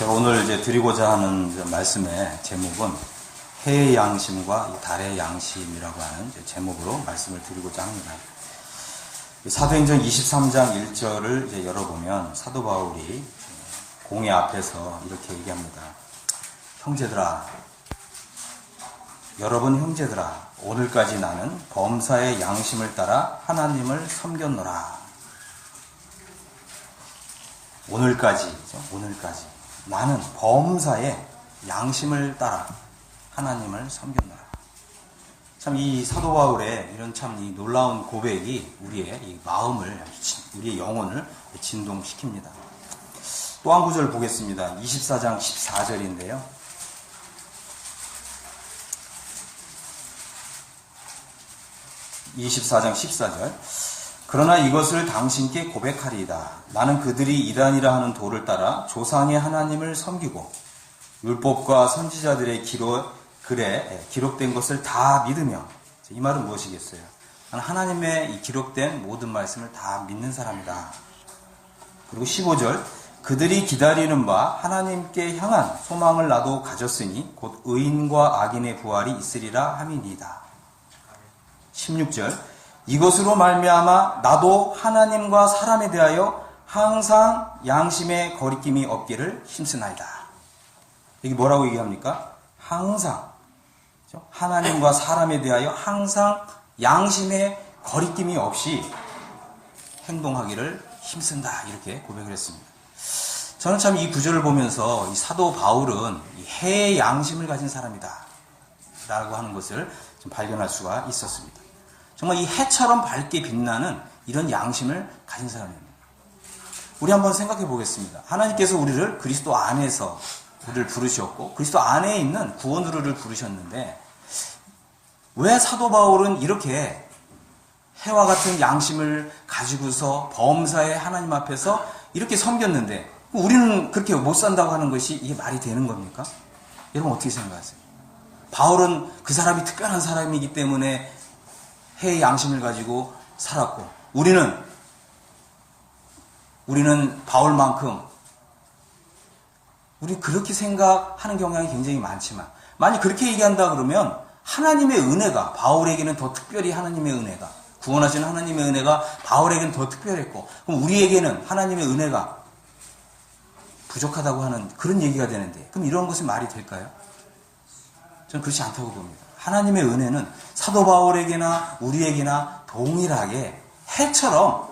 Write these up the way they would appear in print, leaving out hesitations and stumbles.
제가 오늘 이제 드리고자 하는 말씀의 제목은 해의 양심과 달의 양심이라고 하는 제목으로 말씀을 드리고자 합니다. 사도행전 23장 1절을 이제 열어보면 사도 바울이 공회 앞에서 이렇게 얘기합니다. 형제들아, 여러분 형제들아, 오늘까지 나는 범사의 양심을 따라 하나님을 섬겼노라. 오늘까지 나는 범사의 양심을 따라 하나님을 섬겼노라. 참 이 사도 바울의 이런 참 이 놀라운 고백이 우리의 이 마음을, 우리의 영혼을 진동시킵니다. 또 한 구절 보겠습니다. 24장 14절인데요. 24장 14절. 그러나 이것을 당신께 고백하리이다. 나는 그들이 이란이라 하는 도를 따라 조상의 하나님을 섬기고 율법과 선지자들의 글에 기록된 것을 다 믿으며, 이 말은 무엇이겠어요? 나는 하나님의 이 기록된 모든 말씀을 다 믿는 사람이다. 그리고 15절. 그들이 기다리는 바 하나님께 향한 소망을 나도 가졌으니 곧 의인과 악인의 부활이 있으리라 함이니이다. 16절. 이것으로 말미암아 나도 하나님과 사람에 대하여 항상 양심의 거리낌이 없기를 힘쓰나이다. 여기 뭐라고 얘기합니까? 항상 하나님과 사람에 대하여 항상 양심의 거리낌이 없이 행동하기를 힘쓴다. 이렇게 고백을 했습니다. 저는 참 이 구절을 보면서 이 사도 바울은 이 해의 양심을 가진 사람이다 라고 하는 것을 좀 발견할 수가 있었습니다. 정말 이 해처럼 밝게 빛나는 이런 양심을 가진 사람입니다. 우리 한번 생각해 보겠습니다. 하나님께서 우리를 그리스도 안에서 우리를 부르셨고 그리스도 안에 있는 구원으로 우리를 부르셨는데 왜 사도 바울은 이렇게 해와 같은 양심을 가지고서 범사의 하나님 앞에서 이렇게 섬겼는데 우리는 그렇게 못 산다고 하는 것이 이게 말이 되는 겁니까? 여러분 어떻게 생각하세요? 바울은 그 사람이 특별한 사람이기 때문에 해의 양심을 가지고 살았고 우리는 바울만큼 우리 그렇게 생각하는 경향이 굉장히 많지만 만약 그렇게 얘기한다 그러면 하나님의 은혜가 바울에게는 더 특별히 하나님의 은혜가 구원하시는 하나님의 은혜가 바울에게는 더 특별했고 그럼 우리에게는 하나님의 은혜가 부족하다고 하는 그런 얘기가 되는데 그럼 이런 것이 말이 될까요? 저는 그렇지 않다고 봅니다. 하나님의 은혜는 사도 바울에게나 우리에게나 동일하게 해처럼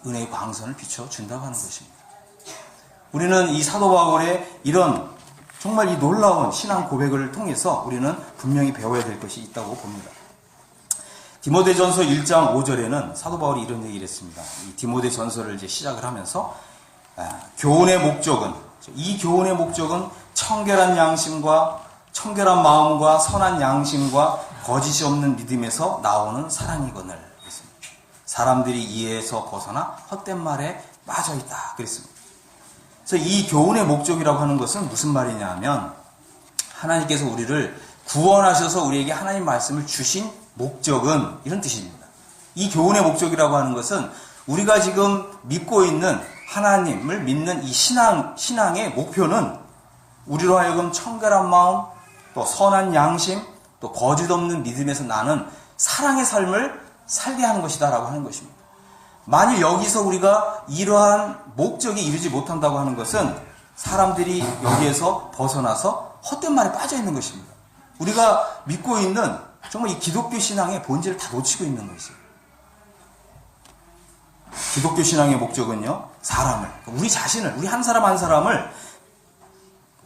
은혜의 광선을 비춰준다고 하는 것입니다. 우리는 이 사도 바울의 이런 정말 이 놀라운 신앙 고백을 통해서 우리는 분명히 배워야 될 것이 있다고 봅니다. 디모데전서 1장 5절에는 사도 바울이 이런 얘기를 했습니다. 이 디모데전서를 이제 시작을 하면서 교훈의 목적은 청결한 양심과 청결한 마음과 선한 양심과 거짓이 없는 믿음에서 나오는 사랑이거늘 그랬습니다. 사람들이 이해에서 벗어나 헛된 말에 빠져있다 그랬습니다. 그래서 이 교훈의 목적이라고 하는 것은 무슨 말이냐 하면 하나님께서 우리를 구원하셔서 우리에게 하나님 말씀을 주신 목적은 이런 뜻입니다. 이 교훈의 목적이라고 하는 것은 우리가 지금 믿고 있는 하나님을 믿는 이 신앙의 목표는 우리로 하여금 청결한 마음, 또 선한 양심, 또 거짓 없는 믿음에서 나는 사랑의 삶을 살게 하는 것이다라고 하는 것입니다. 만일 여기서 우리가 이러한 목적이 이루지 못한다고 하는 것은 사람들이 여기에서 벗어나서 헛된 말에 빠져 있는 것입니다. 우리가 믿고 있는 정말 이 기독교 신앙의 본질을 다 놓치고 있는 것이에요. 기독교 신앙의 목적은요, 사람을, 우리 자신을, 우리 한 사람 한 사람을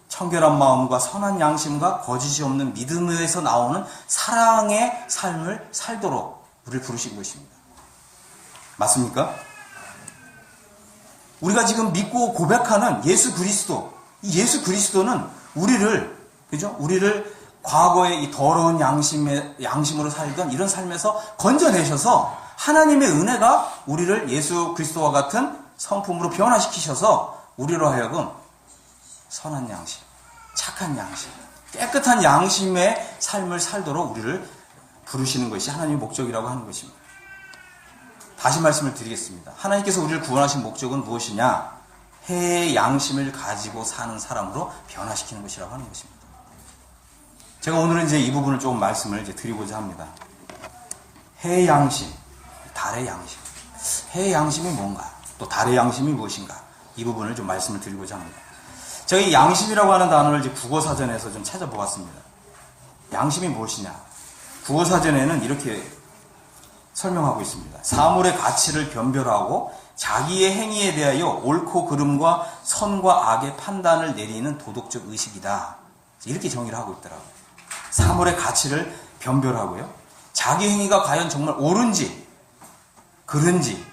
청결한 마음과 선한 양심과 거짓이 없는 믿음에서 나오는 사랑의 삶을 살도록 우리를 부르신 것입니다. 맞습니까? 우리가 지금 믿고 고백하는 예수 그리스도, 이 예수 그리스도는 우리를 과거의 이 더러운 양심으로 살던 이런 삶에서 건져내셔서 하나님의 은혜가 우리를 예수 그리스도와 같은 성품으로 변화시키셔서 우리로 하여금 선한 양심, 착한 양심, 깨끗한 양심의 삶을 살도록 우리를 부르시는 것이 하나님의 목적이라고 하는 것입니다. 다시 말씀을 드리겠습니다. 하나님께서 우리를 구원하신 목적은 무엇이냐? 해의 양심을 가지고 사는 사람으로 변화시키는 것이라고 하는 것입니다. 제가 오늘은 이제 이 부분을 조금 말씀을 이제 드리고자 합니다. 해의 양심, 달의 양심. 해의 양심이 뭔가, 또 달의 양심이 무엇인가, 이 부분을 좀 말씀을 드리고자 합니다. 제가 이 양심이라고 하는 단어를 이제 국어사전에서 좀 찾아보았습니다. 양심이 무엇이냐? 국어사전에는 이렇게 설명하고 있습니다. 사물의 가치를 변별하고 자기의 행위에 대하여 옳고 그름과 선과 악의 판단을 내리는 도덕적 의식이다. 이렇게 정의를 하고 있더라고요. 사물의 가치를 변별하고요. 자기 행위가 과연 정말 옳은지, 그른지,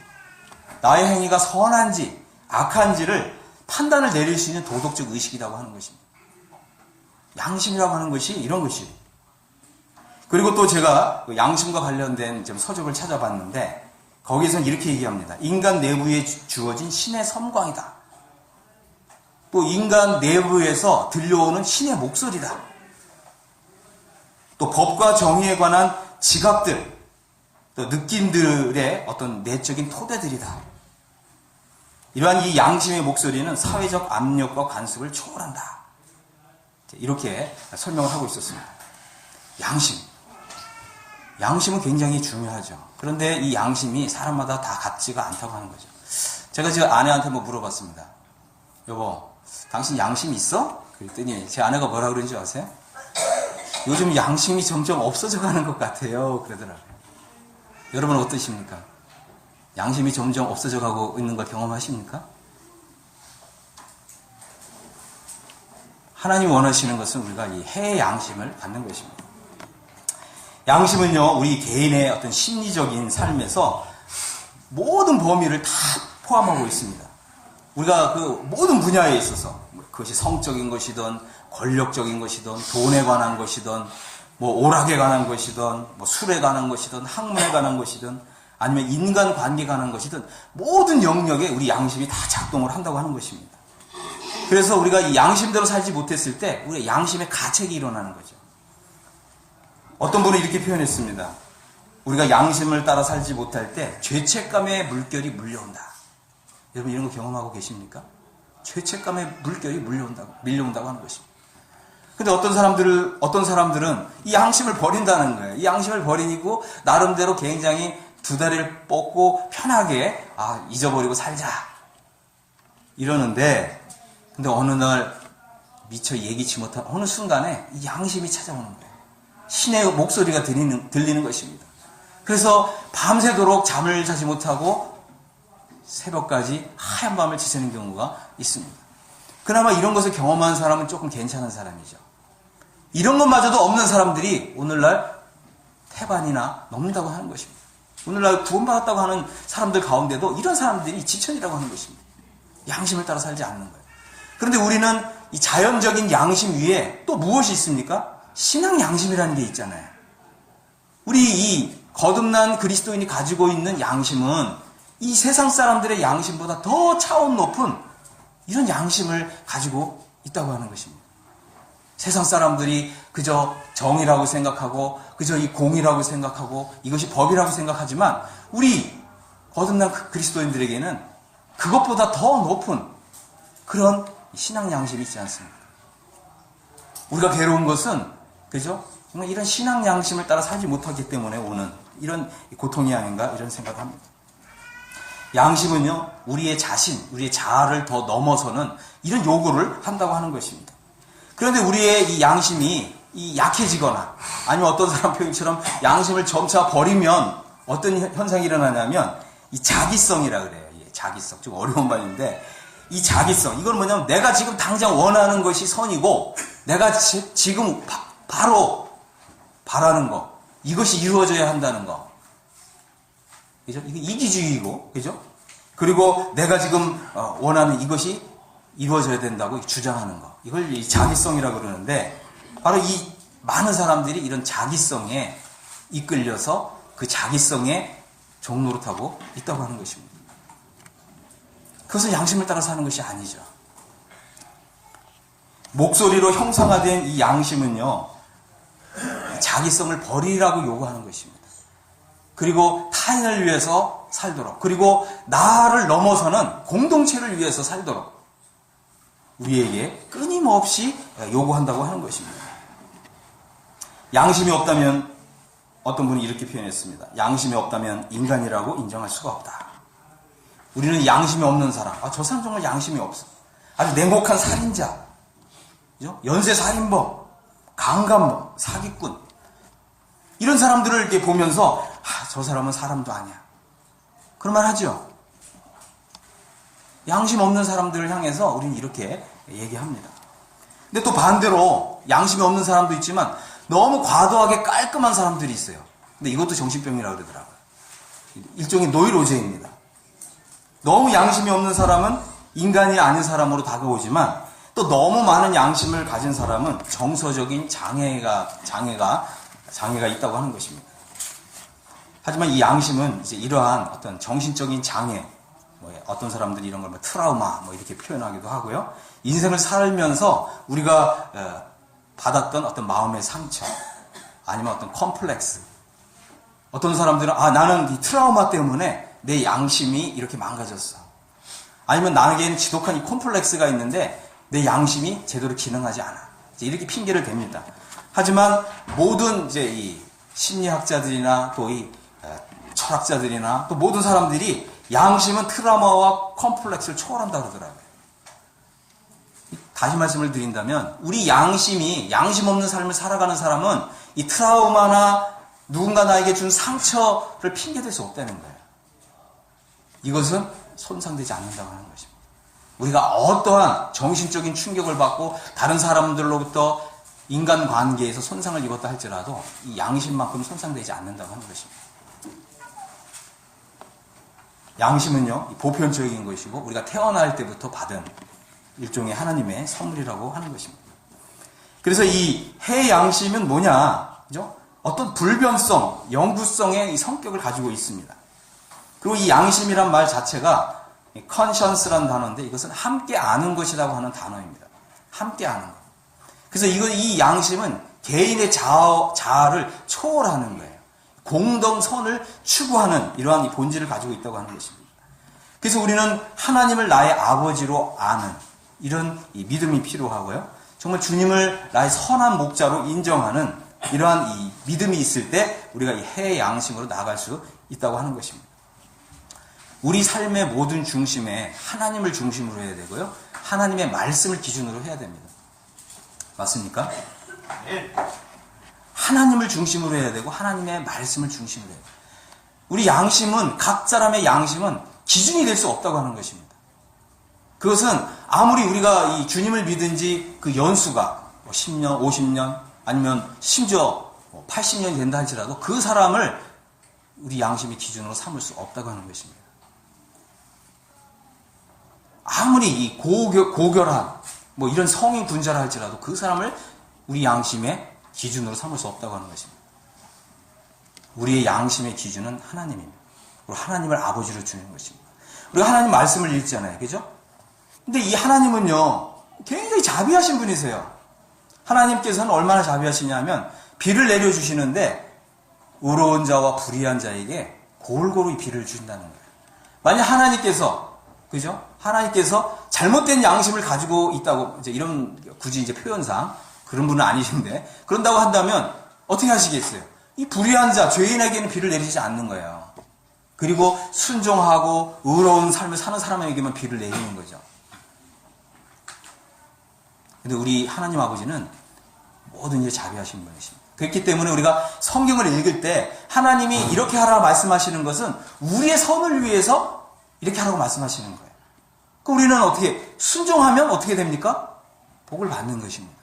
나의 행위가 선한지, 악한지를 판단을 내릴 수 있는 도덕적 의식이라고 하는 것입니다. 양심이라고 하는 것이 이런 것이에요. 그리고 또 제가 양심과 관련된 좀 서적을 찾아봤는데 거기에서는 이렇게 얘기합니다. 인간 내부에 주어진 신의 섬광이다. 또 인간 내부에서 들려오는 신의 목소리다. 또 법과 정의에 관한 지각들, 또 느낌들의 어떤 내적인 토대들이다. 이러한 이 양심의 목소리는 사회적 압력과 간섭을 초월한다. 이렇게 설명을 하고 있었습니다. 양심. 양심은 굉장히 중요하죠. 그런데 이 양심이 사람마다 다 같지가 않다고 하는 거죠. 제가 제 아내한테 물어봤습니다. 여보, 당신 양심 있어? 그랬더니 제 아내가 뭐라 그런지 아세요? 요즘 양심이 점점 없어져 가는 것 같아요. 그러더라고요. 여러분 어떠십니까? 양심이 점점 없어져 가고 있는 걸 경험하십니까? 하나님 원하시는 것은 우리가 이 해의 양심을 갖는 것입니다. 양심은요, 우리 개인의 어떤 심리적인 삶에서 모든 범위를 다 포함하고 있습니다. 우리가 그 모든 분야에 있어서 그것이 성적인 것이든 권력적인 것이든 돈에 관한 것이든 뭐 오락에 관한 것이든 뭐 술에 관한 것이든 학문에 관한 것이든 아니면 인간 관계에 관한 것이든 모든 영역에 우리 양심이 다 작동을 한다고 하는 것입니다. 그래서 우리가 이 양심대로 살지 못했을 때 우리의 양심의 가책이 일어나는 거죠. 어떤 분은 이렇게 표현했습니다. 우리가 양심을 따라 살지 못할 때 죄책감의 물결이 물려온다. 여러분 이런 거 경험하고 계십니까? 죄책감의 물결이 밀려온다고 하는 것입니다. 근데 어떤 사람들은 이 양심을 버린다는 거예요. 이 양심을 버리고 나름대로 굉장히 두 다리를 뻗고 편하게 잊어버리고 살자 이러는데, 근데 어느 날 미처 예기치 못한 어느 순간에 이 양심이 찾아오는 거예요. 신의 목소리가 들리는 것입니다. 그래서 밤새도록 잠을 자지 못하고 새벽까지 하얀 밤을 지새는 경우가 있습니다. 그나마 이런 것을 경험한 사람은 조금 괜찮은 사람이죠. 이런 것마저도 없는 사람들이 오늘날 태반이나 넘는다고 하는 것입니다. 오늘날 구원받았다고 하는 사람들 가운데도 이런 사람들이 지천이라고 하는 것입니다. 양심을 따라 살지 않는 거예요. 그런데 우리는 이 자연적인 양심 위에 또 무엇이 있습니까? 신앙 양심이라는 게 있잖아요. 우리 이 거듭난 그리스도인이 가지고 있는 양심은 이 세상 사람들의 양심보다 더 차원 높은 이런 양심을 가지고 있다고 하는 것입니다. 세상 사람들이 그저 정의라고 생각하고 그저 이 공의라고 생각하고 이것이 법이라고 생각하지만 우리 거듭난 그리스도인들에게는 그것보다 더 높은 그런 신앙 양심이 있지 않습니까? 우리가 괴로운 것은 그죠? 정말 이런 신앙 양심을 따라 살지 못하기 때문에 오는 이런 고통이 아닌가 이런 생각을 합니다. 양심은요, 우리의 자신, 우리의 자아를 더 넘어서는 이런 요구를 한다고 하는 것입니다. 그런데 우리의 이 양심이 약해지거나 아니면 어떤 사람 표현처럼 양심을 점차 버리면 어떤 현상이 일어나냐면 이 자기성이라 그래요. 자기성. 좀 어려운 말인데 이 자기성. 이건 뭐냐면 내가 지금 당장 원하는 것이 선이고 내가 지금 바로 바라는 거. 이것이 이루어져야 한다는 거. 그죠? 이게 이기주의이고, 그죠? 그리고 내가 지금 원하는 이것이 이루어져야 된다고 주장하는 거. 이걸 이 자기성이라고 그러는데, 바로 이 많은 사람들이 이런 자기성에 이끌려서 그 자기성에 종노릇하고 있다고 하는 것입니다. 그것은 양심을 따라 사는 것이 아니죠. 목소리로 형상화된 이 양심은요, 자기성을 버리라고 요구하는 것입니다. 그리고 타인을 위해서 살도록, 그리고 나를 넘어서는 공동체를 위해서 살도록, 우리에게 끊임없이 요구한다고 하는 것입니다. 양심이 없다면 어떤 분이 이렇게 표현했습니다. 양심이 없다면 인간이라고 인정할 수가 없다. 우리는 양심이 없는 사람, 저 사람 정말 양심이 없어. 아주 냉혹한 살인자, 그죠? 연쇄살인범, 강간범, 사기꾼, 이런 사람들을 이렇게 보면서 저 사람은 사람도 아니야, 그런 말 하죠. 양심 없는 사람들을 향해서 우리는 이렇게 얘기합니다. 근데 또 반대로 양심이 없는 사람도 있지만 너무 과도하게 깔끔한 사람들이 있어요. 근데 이것도 정신병이라고 그러더라고요. 일종의 노이로제입니다. 너무 양심이 없는 사람은 인간이 아닌 사람으로 다가오지만 또 너무 많은 양심을 가진 사람은 정서적인 장애가 있다고 하는 것입니다. 하지만 이 양심은 이제 이러한 어떤 정신적인 장애, 어떤 사람들이 이런 걸 트라우마 이렇게 표현하기도 하고요. 인생을 살면서 우리가 받았던 어떤 마음의 상처, 아니면 어떤 컴플렉스. 어떤 사람들은 나는 이 트라우마 때문에 내 양심이 이렇게 망가졌어. 아니면 나에게는 지독한 이 컴플렉스가 있는데 내 양심이 제대로 기능하지 않아. 이렇게 핑계를 댑니다. 하지만 모든 이제 이 심리학자들이나 또 이 철학자들이나 또 모든 사람들이 양심은 트라우마와 컴플렉스를 초월한다고 그러더라고요. 다시 말씀을 드린다면 우리 양심이 양심 없는 삶을 살아가는 사람은 이 트라우마나 누군가 나에게 준 상처를 핑계댈 수 없다는 거예요. 이것은 손상되지 않는다고 하는 것입니다. 우리가 어떠한 정신적인 충격을 받고 다른 사람들로부터 인간관계에서 손상을 입었다 할지라도 이 양심만큼 손상되지 않는다고 하는 것입니다. 양심은요, 보편적인 것이고 우리가 태어날 때부터 받은 일종의 하나님의 선물이라고 하는 것입니다. 그래서 이 해양심은 뭐냐? 그죠? 어떤 불변성, 영구성의 이 성격을 가지고 있습니다. 그리고 이 양심이란 말 자체가 conscience라는 단어인데 이것은 함께 아는 것이라고 하는 단어입니다. 함께 아는 것. 그래서 이 양심은 개인의 자아를 초월하는 거예요. 공동선을 추구하는 이러한 본질을 가지고 있다고 하는 것입니다. 그래서 우리는 하나님을 나의 아버지로 아는 이런 이 믿음이 필요하고요. 정말 주님을 나의 선한 목자로 인정하는 이러한 이 믿음이 있을 때 우리가 이 해양심으로 나아갈 수 있다고 하는 것입니다. 우리 삶의 모든 중심에 하나님을 중심으로 해야 되고요. 하나님의 말씀을 기준으로 해야 됩니다. 맞습니까? 하나님을 중심으로 해야 되고 하나님의 말씀을 중심으로 해야 돼요. 우리 양심은, 각 사람의 양심은 기준이 될 수 없다고 하는 것입니다. 그것은 아무리 우리가 이 주님을 믿은 지 그 연수가 10년, 50년 아니면 심지어 80년이 된다 할지라도 그 사람을 우리 양심의 기준으로 삼을 수 없다고 하는 것입니다. 아무리 이 고결한 이런 성인 군자라 할지라도 그 사람을 우리 양심의 기준으로 삼을 수 없다고 하는 것입니다. 우리의 양심의 기준은 하나님입니다. 그리고 하나님을 아버지로 주는 것입니다. 우리가 하나님 말씀을 읽잖아요. 그죠? 근데 이 하나님은요, 굉장히 자비하신 분이세요. 하나님께서는 얼마나 자비하시냐면 비를 내려주시는데 의로운 자와 불의한 자에게 골고루 비를 주신다는 거예요. 만약 하나님께서, 그죠? 하나님께서 잘못된 양심을 가지고 있다고, 이런, 굳이 표현상, 그런 분은 아니신데, 그런다고 한다면, 어떻게 하시겠어요? 이 불의한 자, 죄인에게는 비를 내리지 않는 거예요. 그리고 순종하고 의로운 삶을 사는 사람에게만 비를 내리는 거죠. 근데 우리 하나님 아버지는 모든 일에 자비하신 분이십니다. 그렇기 때문에 우리가 성경을 읽을 때 하나님이 이렇게 하라고 말씀하시는 것은 우리의 선을 위해서 이렇게 하라고 말씀하시는 거예요. 그럼 우리는 어떻게, 순종하면 어떻게 됩니까? 복을 받는 것입니다.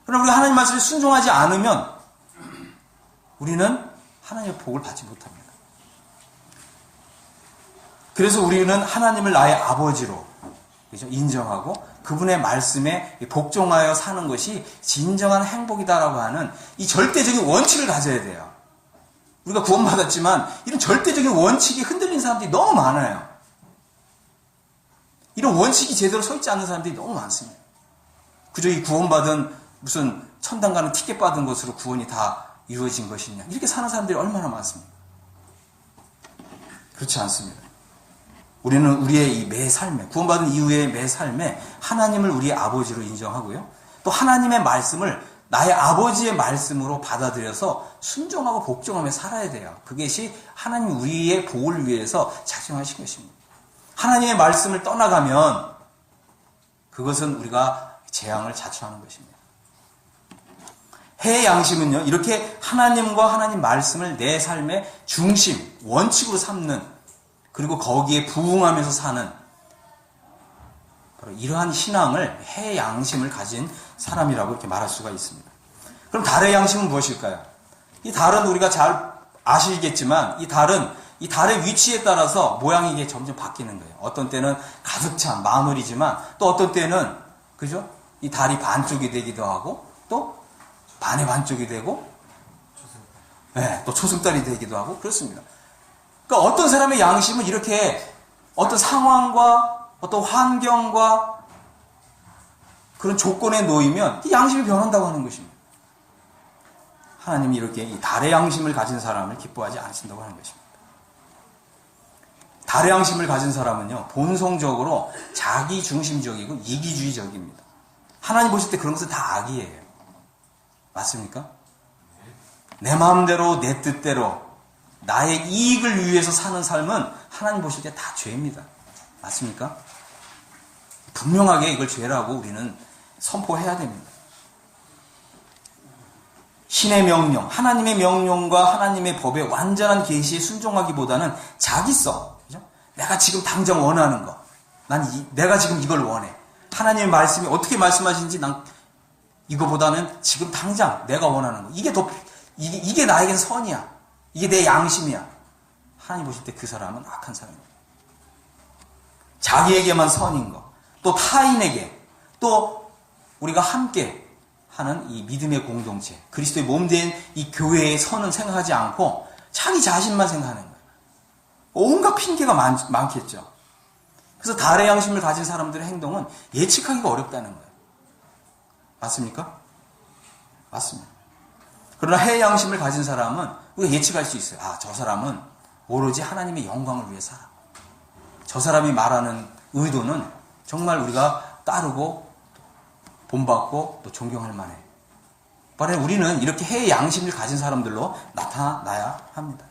그러나 우리가 하나님 말씀에 순종하지 않으면 우리는 하나님의 복을 받지 못합니다. 그래서 우리는 하나님을 나의 아버지로, 그죠? 인정하고 그분의 말씀에 복종하여 사는 것이 진정한 행복이다라고 하는 이 절대적인 원칙을 가져야 돼요. 우리가 구원받았지만 이런 절대적인 원칙이 흔들린 사람들이 너무 많아요. 이런 원칙이 제대로 서 있지 않는 사람들이 너무 많습니다. 그저 이 구원받은 무슨 천당 가는 티켓 받은 것으로 구원이 다 이루어진 것이냐, 이렇게 사는 사람들이 얼마나 많습니까? 그렇지 않습니다. 우리는 우리의 이 매 삶에, 구원받은 이후의 매 삶에 하나님을 우리의 아버지로 인정하고요. 또 하나님의 말씀을 나의 아버지의 말씀으로 받아들여서 순종하고 복종하며 살아야 돼요. 그것이 하나님 우리의 복을 위해서 작정하신 것입니다. 하나님의 말씀을 떠나가면 그것은 우리가 재앙을 자초하는 것입니다. 해의 양심은요, 이렇게 하나님과 하나님 말씀을 내 삶의 중심, 원칙으로 삼는, 그리고 거기에 부응하면서 사는 바로 이러한 신앙을 해의 양심을 가진 사람이라고 이렇게 말할 수가 있습니다. 그럼 달의 양심은 무엇일까요? 이 달은 우리가 잘 아시겠지만 이 달의 위치에 따라서 모양이 이게 점점 바뀌는 거예요. 어떤 때는 가득 찬 마늘이지만 또 어떤 때는 그죠? 이 달이 반쪽이 되기도 하고 또 반의 반쪽이 되고 네, 또 초승달이 되기도 하고 그렇습니다. 그러니까 어떤 사람의 양심은 이렇게 어떤 상황과 어떤 환경과 그런 조건에 놓이면 이 양심이 변한다고 하는 것입니다. 하나님이 이렇게 이 달의 양심을 가진 사람을 기뻐하지 않으신다고 하는 것입니다. 달의 양심을 가진 사람은요, 본성적으로 자기중심적이고 이기주의적입니다. 하나님 보실 때 그런 것은 다 악이에요. 맞습니까? 내 마음대로 내 뜻대로 나의 이익을 위해서 사는 삶은 하나님 보실 때 다 죄입니다. 맞습니까? 분명하게 이걸 죄라고 우리는 선포해야 됩니다. 신의 명령, 하나님의 명령과 하나님의 법의 완전한 계시에 순종하기보다는 자기성, 그죠? 내가 지금 당장 원하는 거, 내가 지금 이걸 원해. 하나님의 말씀이 어떻게 말씀하시는지 난 이거보다는 지금 당장 내가 원하는 거, 이게 나에겐 선이야. 이게 내 양심이야. 하나님 보실 때 그 사람은 악한 사람입니다. 자기에게만 선인 거, 또 타인에게, 또 우리가 함께 하는 이 믿음의 공동체, 그리스도의 몸된 이 교회의 선은 생각하지 않고 자기 자신만 생각하는 거예요. 온갖 핑계가 많겠죠. 그래서 달의 양심을 가진 사람들의 행동은 예측하기가 어렵다는 거예요. 맞습니까? 맞습니다. 그러나 해의 양심을 가진 사람은 우리가 예측할 수 있어요. 아, 저 사람은 오로지 하나님의 영광을 위해 살아. 저 사람이 말하는 의도는 정말 우리가 따르고 본받고 또 존경할 만해. 바로 우리는 이렇게 해의 양심을 가진 사람들로 나타나야 합니다.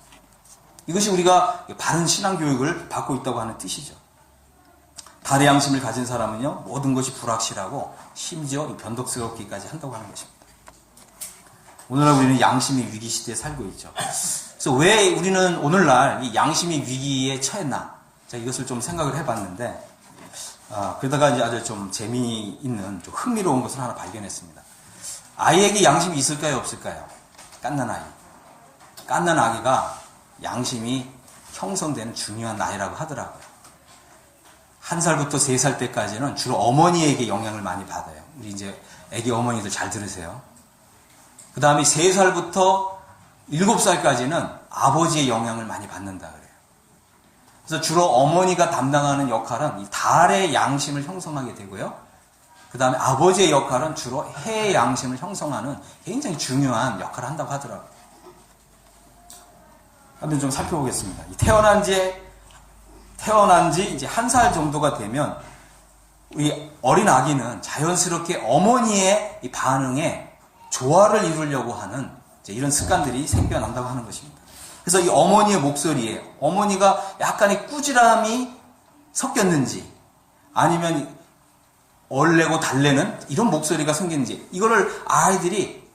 이것이 우리가 바른 신앙교육을 받고 있다고 하는 뜻이죠. 달의 양심을 가진 사람은요, 모든 것이 불확실하고 심지어 변덕스럽기까지 한다고 하는 것입니다. 오늘날 우리는 양심의 위기 시대에 살고 있죠. 그래서 왜 우리는 오늘날 이 양심의 위기에 처했나? 자, 이것을 좀 생각을 해봤는데, 그러다가 이제 아주 좀 재미있는, 좀 흥미로운 것을 하나 발견했습니다. 아이에게 양심이 있을까요, 없을까요? 갓난 아이. 갓난 아기가 양심이 형성되는 중요한 나이라고 하더라고요. 1살부터 3살 때까지는 주로 어머니에게 영향을 많이 받아요. 우리 이제 애기 어머니들 잘 들으세요. 그 다음에 3살부터 7살까지는 아버지의 영향을 많이 받는다 그래요. 그래서 주로 어머니가 담당하는 역할은 이 달의 양심을 형성하게 되고요. 그 다음에 아버지의 역할은 주로 해의 양심을 형성하는 굉장히 중요한 역할을 한다고 하더라고요. 한번 좀 살펴보겠습니다. 태어난 지 이제 1살 정도가 되면 우리 어린 아기는 자연스럽게 어머니의 이 반응에 조화를 이루려고 하는 이런 습관들이 생겨난다고 하는 것입니다. 그래서 이 어머니의 목소리에 어머니가 약간의 꾸지람이 섞였는지 아니면 얼레고 달래는 이런 목소리가 생겼는지 이거를 아이들이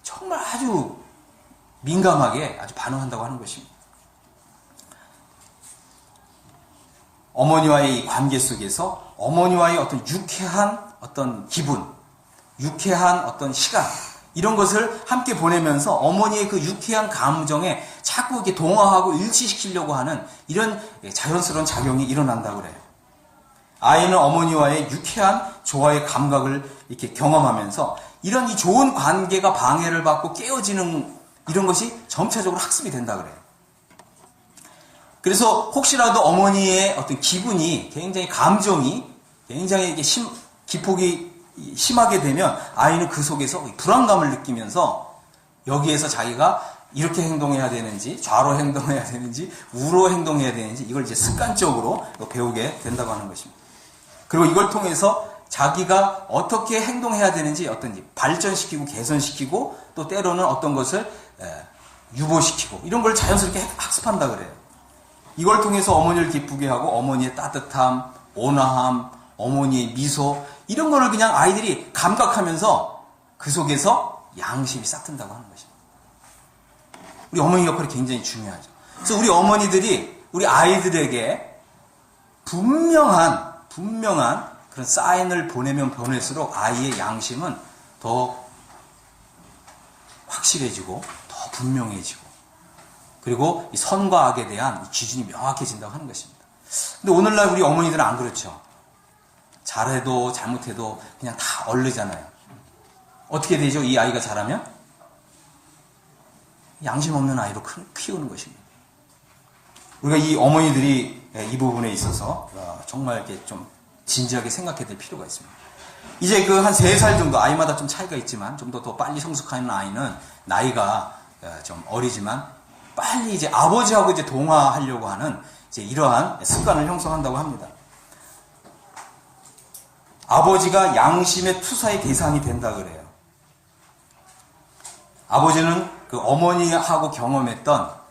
정말 아주 민감하게 아주 반응한다고 하는 것입니다. 어머니와의 이 관계 속에서 어머니와의 어떤 유쾌한 어떤 기분, 유쾌한 어떤 시간 이런 것을 함께 보내면서 어머니의 그 유쾌한 감정에 자꾸 이렇게 동화하고 일치시키려고 하는 이런 자연스러운 작용이 일어난다고 그래요. 아이는 어머니와의 유쾌한 조화의 감각을 이렇게 경험하면서 이런 이 좋은 관계가 방해를 받고 깨어지는 이런 것이 점차적으로 학습이 된다 그래요. 그래서 혹시라도 어머니의 어떤 기분이 굉장히 감정이 굉장히 이렇게 기폭이 심하게 되면 아이는 그 속에서 불안감을 느끼면서 여기에서 자기가 이렇게 행동해야 되는지, 좌로 행동해야 되는지, 우로 행동해야 되는지, 이걸 이제 습관적으로 배우게 된다고 하는 것입니다. 그리고 이걸 통해서 자기가 어떻게 행동해야 되는지 어떤지 발전시키고 개선시키고 또 때로는 어떤 것을 유보시키고 이런 걸 자연스럽게 학습한다 그래요. 이걸 통해서 어머니를 기쁘게 하고 어머니의 따뜻함, 온화함, 어머니의 미소 이런 거를 그냥 아이들이 감각하면서 그 속에서 양심이 싹 튼다고 하는 것입니다. 우리 어머니 역할이 굉장히 중요하죠. 그래서 우리 어머니들이 우리 아이들에게 분명한 그런 사인을 보내면 보낼수록 아이의 양심은 더 확실해지고 더 분명해지고 그리고 이 선과 악에 대한 기준이 명확해진다고 하는 것입니다. 근데 오늘날 우리 어머니들은 안 그렇죠. 잘해도 잘못해도 그냥 다 얼르잖아요. 어떻게 되죠? 이 아이가 자라면? 양심 없는 아이로 키우는 것입니다. 우리가 이 어머니들이 이 부분에 있어서 정말 이렇게 좀 진지하게 생각해야 될 필요가 있습니다. 이제 그 한 3살 정도, 아이마다 좀 차이가 있지만 좀 더 빨리 성숙하는 아이는 나이가 좀 어리지만 빨리 이제 아버지하고 이제 동화하려고 하는 이제 이러한 습관을 형성한다고 합니다. 아버지가 양심의 투사의 대상이 된다 그래요. 아버지는 그 어머니하고 경험했던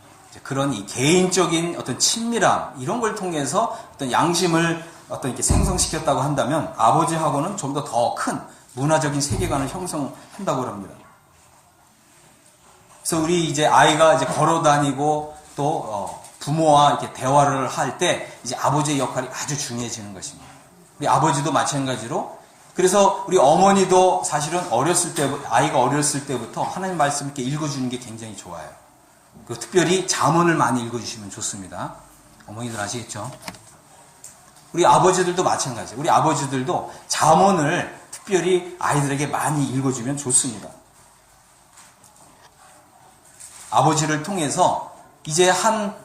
그런 이 개인적인 어떤 친밀함 이런 걸 통해서 어떤 양심을 어떤 이렇게 생성시켰다고 한다면 아버지하고는 좀 더 큰 문화적인 세계관을 형성한다고 합니다. 그래서 우리 이제 아이가 이제 걸어 다니고 또 부모와 이렇게 대화를 할 때 이제 아버지의 역할이 아주 중요해지는 것입니다. 우리 아버지도 마찬가지로 그래서 우리 어머니도 사실은 아이가 어렸을 때부터 하나님 말씀 이렇게 읽어주는 게 굉장히 좋아요. 그 특별히 잠언을 많이 읽어주시면 좋습니다. 어머니들 아시겠죠? 우리 아버지들도 마찬가지예요. 우리 아버지들도 잠언을 특별히 아이들에게 많이 읽어주면 좋습니다. 아버지를 통해서 이제 한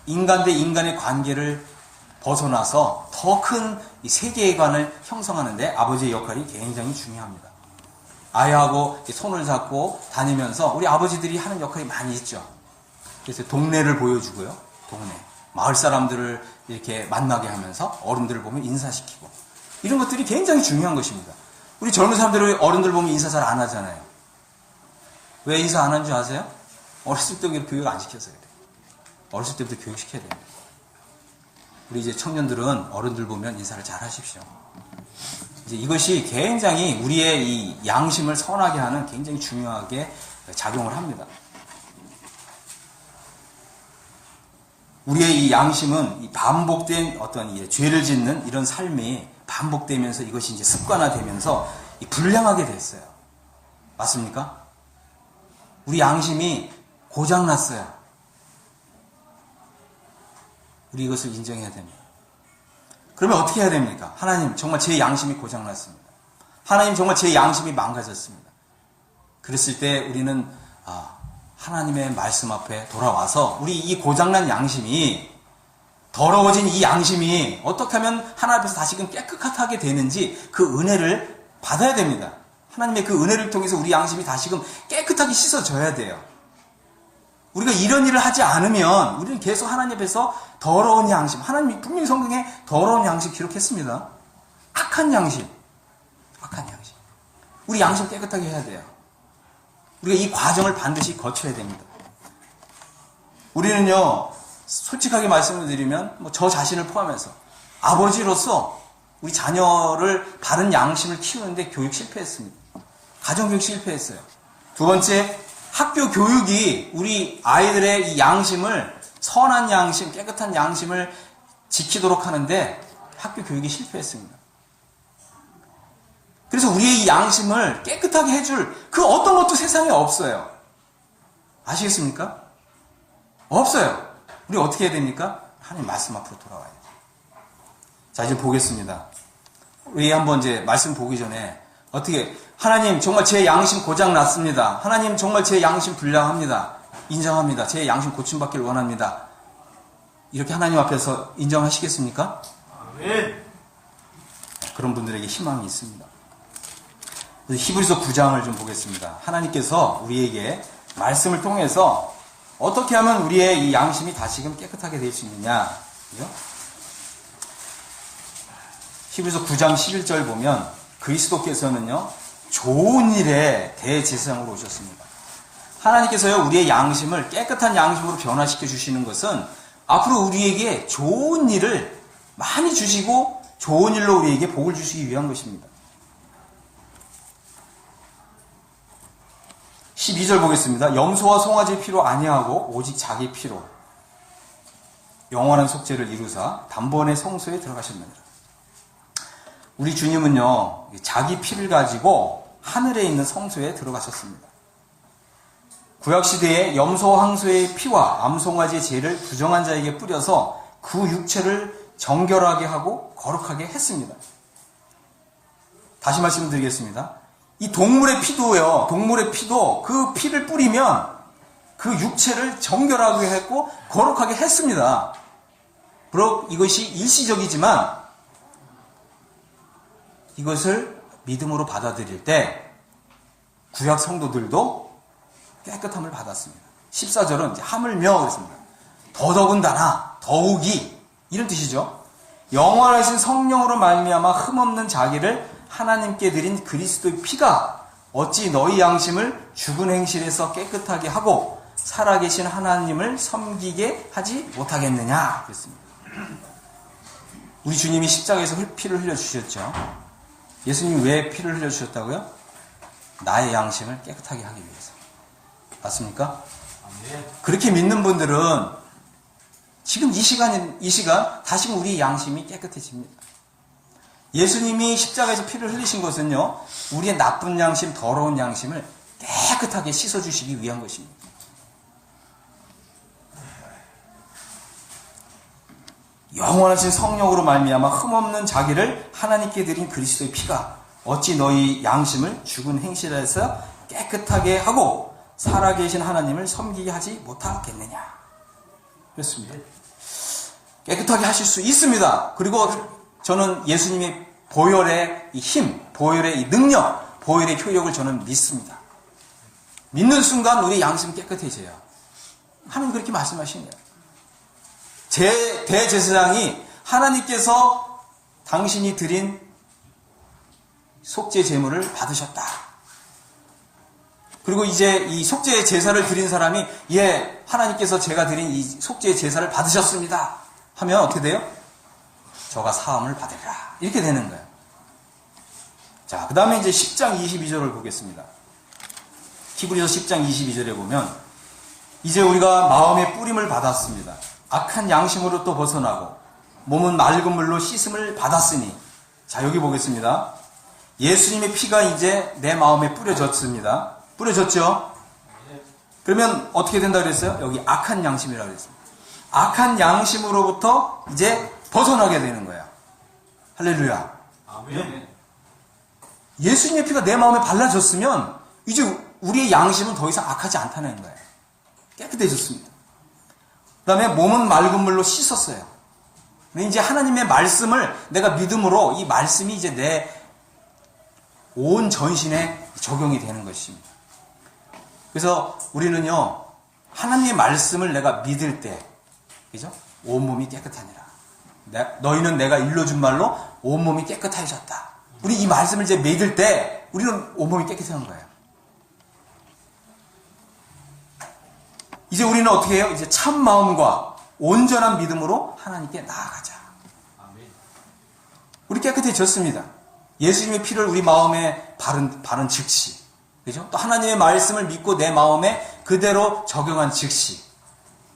인간 대 인간의 관계를 벗어나서 더 큰 세계관을 형성하는데 아버지의 역할이 굉장히 중요합니다. 아이하고 손을 잡고 다니면서 우리 아버지들이 하는 역할이 많이 있죠. 그래서 동네를 보여주고요. 마을 사람들을 이렇게 만나게 하면서 어른들을 보면 인사시키고 이런 것들이 굉장히 중요한 것입니다. 우리 젊은 사람들은 어른들 보면 인사 잘 안 하잖아요. 왜 인사 안 하는 줄 아세요? 어렸을 때부터 교육 안 시켰어야 돼요. 어렸을 때부터 교육시켜야 됩니다. 우리 이제 청년들은 어른들 보면 인사를 잘 하십시오. 이제 이것이 굉장히 우리의 이 양심을 선하게 하는 굉장히 중요하게 작용을 합니다. 우리의 이 양심은 이 반복된 어떤 죄를 짓는 이런 삶이 반복되면서 이것이 이제 습관화되면서 불량하게 됐어요. 맞습니까? 우리 양심이 고장났어요. 우리 이것을 인정해야 됩니다. 그러면 어떻게 해야 됩니까? 하나님, 정말 제 양심이 고장났습니다. 하나님, 정말 제 양심이 망가졌습니다. 그랬을 때 우리는 하나님의 말씀 앞에 돌아와서 우리 이 고장난 양심이 더러워진 이 양심이 어떻게 하면 하나님 앞에서 다시금 깨끗하게 되는지 그 은혜를 받아야 됩니다. 하나님의 그 은혜를 통해서 우리 양심이 다시금 깨끗하게 씻어져야 돼요. 우리가 이런 일을 하지 않으면 우리는 계속 하나님 앞에서 더러운 양심, 하나님이 분명히 성경에 더러운 양심 기록했습니다. 악한 양심. 우리 양심 깨끗하게 해야 돼요. 우리가 이 과정을 반드시 거쳐야 됩니다. 우리는요, 솔직하게 말씀을 드리면 저 자신을 포함해서 아버지로서 우리 자녀를 바른 양심을 키우는데 교육 실패했습니다. 가정교육 실패했어요. 두 번째, 학교 교육이 우리 아이들의 이 양심을, 선한 양심, 깨끗한 양심을 지키도록 하는데 학교 교육이 실패했습니다. 그래서 우리의 이 양심을 깨끗하게 해줄 그 어떤 것도 세상에 없어요. 아시겠습니까? 없어요. 우리 어떻게 해야 됩니까? 하나님 말씀 앞으로 돌아와야 돼요. 자, 이제 보겠습니다. 우리 한번 이제 말씀 보기 전에 어떻게, 하나님 정말 제 양심 고장 났습니다. 하나님 정말 제 양심 불량합니다. 인정합니다. 제 양심 고침받기를 원합니다. 이렇게 하나님 앞에서 인정하시겠습니까? 아멘. 그런 분들에게 희망이 있습니다. 히브리서 9장을 좀 보겠습니다. 하나님께서 우리에게 말씀을 통해서 어떻게 하면 우리의 이 양심이 다시금 깨끗하게 될 수 있느냐. 그죠? 히브리서 9장 11절 보면 그리스도께서는요, 좋은 일에 대제사장으로 오셨습니다. 하나님께서요, 우리의 양심을 깨끗한 양심으로 변화시켜 주시는 것은 앞으로 우리에게 좋은 일을 많이 주시고 좋은 일로 우리에게 복을 주시기 위한 것입니다. 12절 보겠습니다. 염소와 송아지의 피로 아니하고 오직 자기 피로 영원한 속죄를 이루사 단번에 성소에 들어가셨느니라. 우리 주님은요, 자기 피를 가지고 하늘에 있는 성소에 들어가셨습니다. 구약시대에 염소 황소의 피와 암송아지의 죄를 부정한 자에게 뿌려서 그 육체를 정결하게 하고 거룩하게 했습니다. 다시 말씀드리겠습니다. 이 동물의 피도요, 동물의 피도 그 피를 뿌리면 그 육체를 정결하게 했고 거룩하게 했습니다. 비록 이것이 일시적이지만 이것을 믿음으로 받아들일 때 구약 성도들도 깨끗함을 받았습니다. 14절은 이제 하물며 그랬습니다. 더더군다나 더욱이 이런 뜻이죠. 영원하신 성령으로 말미암아 흠없는 자기를 하나님께 드린 그리스도의 피가 어찌 너희 양심을 죽은 행실에서 깨끗하게 하고 살아계신 하나님을 섬기게 하지 못하겠느냐 그랬습니다. 우리 주님이 십자가에서 피를 흘려주셨죠. 예수님이 왜 피를 흘려주셨다고요? 나의 양심을 깨끗하게 하기 위해서. 맞습니까? 그렇게 믿는 분들은 지금 이 시간 다시금 우리 양심이 깨끗해집니다. 예수님이 십자가에서 피를 흘리신 것은요, 우리의 나쁜 양심, 더러운 양심을 깨끗하게 씻어주시기 위한 것입니다. 영원하신 성령으로 말미암아 흠없는 자기를 하나님께 드린 그리스도의 피가 어찌 너희 양심을 죽은 행실에서 깨끗하게 하고 살아계신 하나님을 섬기게 하지 못하겠느냐. 그렇습니다. 깨끗하게 하실 수 있습니다. 그리고 저는 예수님의 보혈의 이 힘, 보혈의 이 능력, 보혈의 효력을 저는 믿습니다. 믿는 순간 우리 양심이 깨끗해져요. 하나님 그렇게 말씀하신 거예요. 대제사장이 하나님께서 당신이 드린 속죄 제물을 받으셨다. 그리고 이제 이 속죄 제사를 드린 사람이 하나님께서 제가 드린 이 속죄 제사를 받으셨습니다 하면 어떻게 돼요? 저가 사함을 받으리라. 이렇게 되는 거예요. 자, 그 다음에 이제 10장 22절을 보겠습니다. 히브리서 10장 22절에 보면 이제 우리가 마음의 뿌림을 받았습니다. 악한 양심으로 또 벗어나고 몸은 맑은 물로 씻음을 받았으니, 자, 여기 보겠습니다. 예수님의 피가 이제 내 마음에 뿌려졌습니다. 뿌려졌죠? 그러면 어떻게 된다 그랬어요? 여기 악한 양심이라고 그랬습니다. 악한 양심으로부터 이제 벗어나게 되는 거예요. 할렐루야. 아멘. 예수님의 피가 내 마음에 발라졌으면 이제 우리의 양심은 더 이상 악하지 않다는 거예요. 깨끗해졌습니다. 그 다음에 몸은 맑은 물로 씻었어요. 근데 이제 하나님의 말씀을 내가 믿음으로 이 말씀이 이제 내 온 전신에 적용이 되는 것입니다. 그래서 우리는요, 하나님의 말씀을 내가 믿을 때, 그죠? 온몸이 깨끗하니라. 너희는 내가 일러준 말로 온몸이 깨끗해졌다. 우리 이 말씀을 이제 믿을 때, 우리는 온몸이 깨끗한 거예요. 이제 우리는 어떻게 해요? 이제 참 마음과 온전한 믿음으로 하나님께 나아가자. 우리 깨끗해졌습니다. 예수님의 피를 우리 마음에 바른 즉시, 그죠? 또 하나님의 말씀을 믿고 내 마음에 그대로 적용한 즉시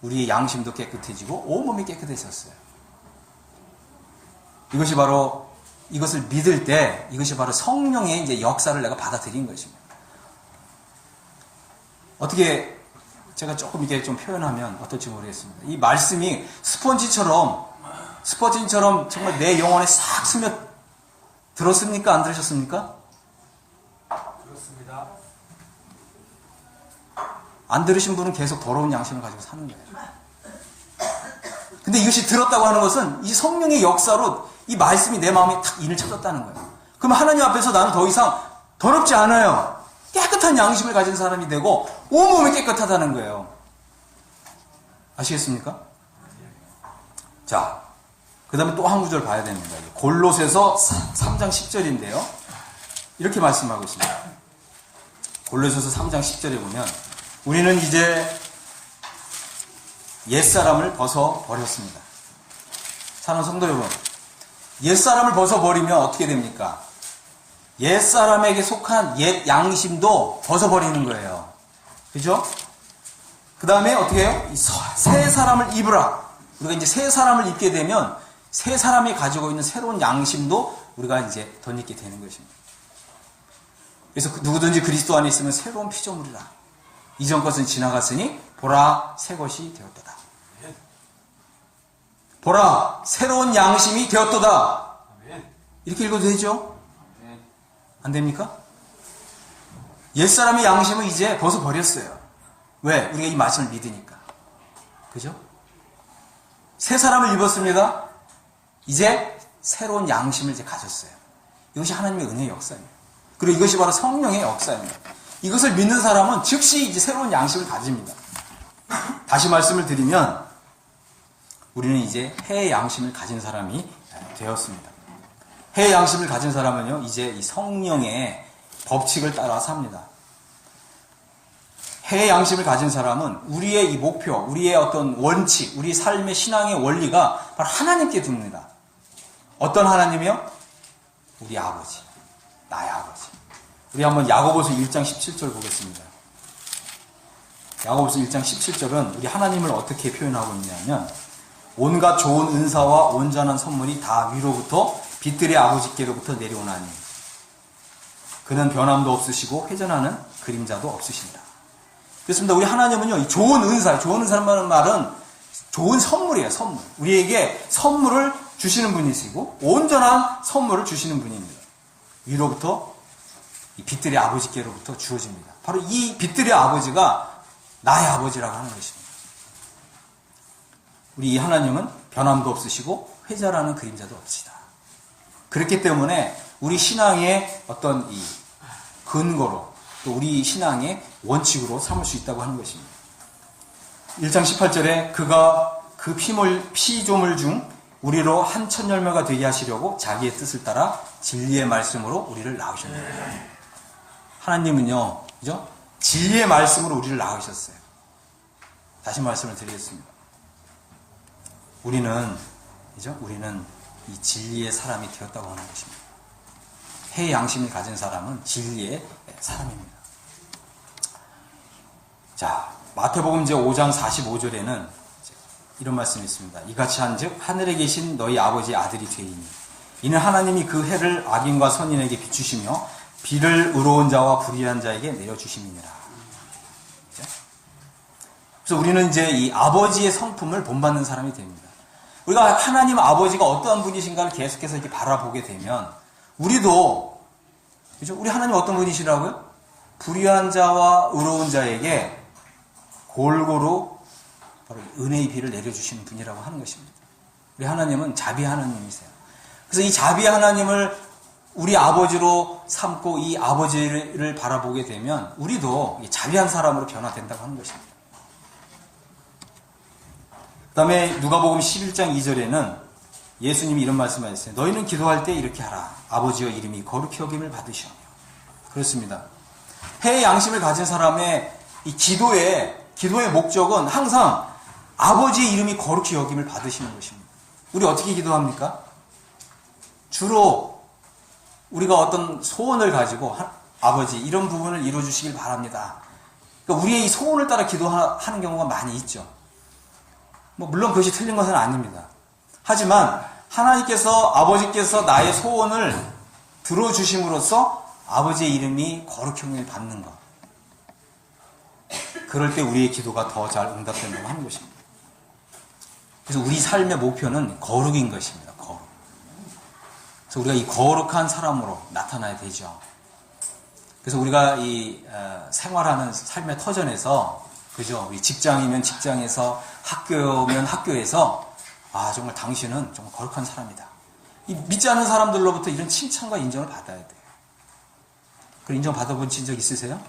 우리의 양심도 깨끗해지고 온몸이 깨끗해졌어요. 이것을 믿을 때 이것이 바로 성령의 이제 역사를 내가 받아들인 것입니다. 어떻게 제가 조금 이게 좀 표현하면 어떨지 모르겠습니다. 이 말씀이 스펀지처럼 정말 내 영혼에 싹 스며 들었습니까? 안 들으셨습니까? 그렇습니다. 안 들으신 분은 계속 더러운 양심을 가지고 사는 거예요. 근데 이것이 들었다고 하는 것은 이 성령의 역사로 이 말씀이 내 마음에 탁 인을 쳐졌다는 거예요. 그럼 하나님 앞에서 나는 더 이상 더럽지 않아요. 깨끗한 깨끗한 양심을 가진 사람이 되고 온몸이 깨끗하다는 거예요. 아시겠습니까? 자, 그 다음에 또 한 구절 봐야 됩니다. 골로새서 3장 10절인데요. 이렇게 말씀하고 있습니다. 골로새서 3장 10절에 보면 우리는 이제 옛사람을 벗어버렸습니다. 사랑하는 성도 여러분, 옛사람을 벗어버리면 어떻게 됩니까? 옛사람에게 속한 옛 양심도 벗어버리는 거예요. 그죠? 그 다음에 어떻게 해요? 새 사람을 입으라. 우리가 이제 새 사람을 입게 되면 새 사람이 가지고 있는 새로운 양심도 우리가 이제 덧입게 되는 것입니다. 그래서 누구든지 그리스도 안에 있으면 새로운 피조물이라. 이전 것은 지나갔으니 보라 새 것이 되었도다. 보라 새로운 양심이 되었도다. 이렇게 읽어도 되죠? 안 됩니까? 옛사람의 양심을 이제 벗어버렸어요. 왜? 우리가 이 말씀을 믿으니까. 그죠? 새 사람을 입었습니다. 이제 새로운 양심을 이제 가졌어요. 이것이 하나님의 은혜의 역사입니다. 그리고 이것이 바로 성령의 역사입니다. 이것을 믿는 사람은 즉시 이제 새로운 양심을 가집니다. 다시 말씀을 드리면 우리는 이제 해의 양심을 가진 사람이 되었습니다. 해의 양심을 가진 사람은요, 이제 이 성령의 법칙을 따라 삽니다. 해의 양심을 가진 사람은 우리의 이 목표, 우리의 어떤 원칙, 우리 삶의 신앙의 원리가 바로 하나님께 둡니다. 어떤 하나님이요? 우리 아버지, 나의 아버지. 우리 한번 야고보서 1장 17절 보겠습니다. 야고보서 1장 17절은 우리 하나님을 어떻게 표현하고 있냐면 온갖 좋은 은사와 온전한 선물이 다 위로부터 빛들의 아버지께로부터 내려오나니 그는 변함도 없으시고 회전하는 그림자도 없으신다. 그렇습니다. 우리 하나님은요, 이 좋은 은사, 좋은 은사라는 말은 좋은 선물이에요, 선물. 우리에게 선물을 주시는 분이시고 온전한 선물을 주시는 분입니다. 위로부터 이 빛들의 아버지께로부터 주어집니다. 바로 이 빛들의 아버지가 나의 아버지라고 하는 것입니다. 우리 이 하나님은 변함도 없으시고 회자라는 그림자도 없으시다. 그렇기 때문에 우리 신앙의 어떤 이 근거로 또 우리 신앙의 원칙으로 삼을 수 있다고 하는 것입니다. 1장 18절에 그가 그 피조물 중 우리로 한 천열매가 되게 하시려고 자기의 뜻을 따라 진리의 말씀으로 우리를 낳으셨습니다. 하나님은요, 그죠? 진리의 말씀으로 우리를 낳으셨어요. 다시 말씀을 드리겠습니다. 우리는, 그죠? 우리는 이 진리의 사람이 되었다고 하는 것입니다. 해의 양심을 가진 사람은 진리의 사람입니다. 자, 마태복음 제5장 45절에는 이런 말씀이 있습니다. 이같이 한즉 하늘에 계신 너희 아버지의 아들이 되리니 이는 하나님이 그 해를 악인과 선인에게 비추시며 비를 의로운 자와 불의한 자에게 내려주심이니라. 그래서 우리는 이제 이 아버지의 성품을 본받는 사람이 됩니다. 우리가 하나님 아버지가 어떠한 분이신가를 계속해서 이렇게 바라보게 되면 우리도, 그죠? 우리 하나님 어떤 분이시라고요? 불의한 자와 의로운 자에게 골고루 바로 은혜의 비를 내려주시는 분이라고 하는 것입니다. 우리 하나님은 자비 하나님이세요. 그래서 이 자비 하나님을 우리 아버지로 삼고 이 아버지를 바라보게 되면 우리도 자비한 사람으로 변화된다고 하는 것입니다. 그 다음에 누가복음 11장 2절에는 예수님이 이런 말씀을 하셨어요. 너희는 기도할 때 이렇게 하라. 아버지여 이름이 거룩히 여김을 받으시오며. 그렇습니다. 해의 양심을 가진 사람의 이 기도의 목적은 항상 아버지의 이름이 거룩히 여김을 받으시는 것입니다. 우리 어떻게 기도합니까? 주로 우리가 어떤 소원을 가지고 아버지 이런 부분을 이루어주시길 바랍니다. 그러니까 우리의 이 소원을 따라 기도하는 경우가 많이 있죠. 물론 그것이 틀린 것은 아닙니다. 하지만 하나님께서 아버지께서 나의 소원을 들어주심으로써 아버지의 이름이 거룩히 여김을 받는 것. 그럴 때 우리의 기도가 더 잘 응답된다고 하는 것입니다. 그래서 우리 삶의 목표는 거룩인 것입니다. 거룩. 그래서 우리가 이 거룩한 사람으로 나타나야 되죠. 그래서 우리가 이 생활하는 삶의 터전에서, 그죠? 우리 직장이면 직장에서, 학교면 학교에서, 아, 정말 당신은 정말 거룩한 사람이다. 이 믿지 않는 사람들로부터 이런 칭찬과 인정을 받아야 돼요. 그 인정 받아본 적 있으세요?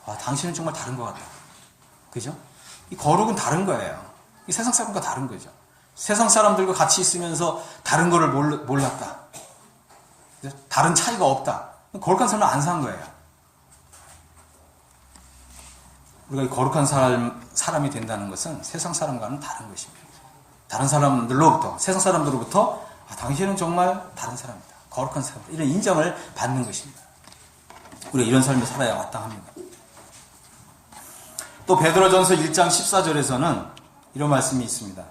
당신은 정말 다른 것 같다. 그죠? 이 거룩은 다른 거예요. 이 세상 사람과 다른 거죠. 세상 사람들과 같이 있으면서 다른 거를 몰랐다. 다른 차이가 없다. 거룩한 삶을 안 산 거예요. 우리가 거룩한 사람이 된다는 것은 세상 사람과는 다른 것입니다. 다른 사람들로부터, 세상 사람들로부터 당신은 정말 다른 사람이다. 거룩한 사람이다. 이런 인정을 받는 것입니다. 우리가 이런 삶을 살아야 마땅합니다. 또 베드로전서 1장 14절에서는 이런 말씀이 있습니다.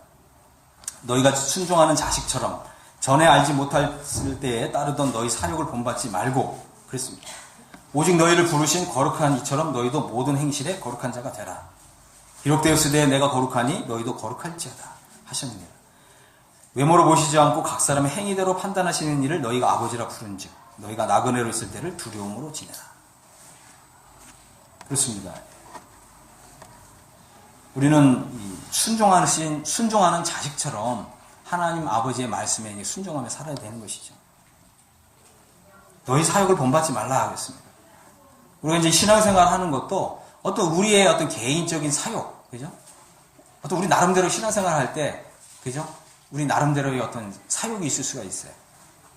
너희가 순종하는 자식처럼 전에 알지 못했을 때에 따르던 너희 사욕을 본받지 말고 그랬습니다. 오직 너희를 부르신 거룩한 이처럼 너희도 모든 행실에 거룩한 자가 되라. 기록되었으되 내가 거룩하니 너희도 거룩할지어다 하셨느니라. 외모로 보시지 않고 각 사람의 행위대로 판단하시는 일을 너희가 아버지라 부른즉 너희가 나그네로 있을 때를 두려움으로 지내라. 그렇습니다. 우리는 순종하는 자식처럼 하나님 아버지의 말씀에 순종하며 살아야 되는 것이죠. 너희 사역을 본받지 말라 하겠습니다. 우리가 이제 신앙생활 하는 것도 어떤 우리의 어떤 개인적인 사역, 그죠? 어떤 우리 나름대로 신앙생활 할 때, 그죠? 우리 나름대로의 어떤 사역이 있을 수가 있어요.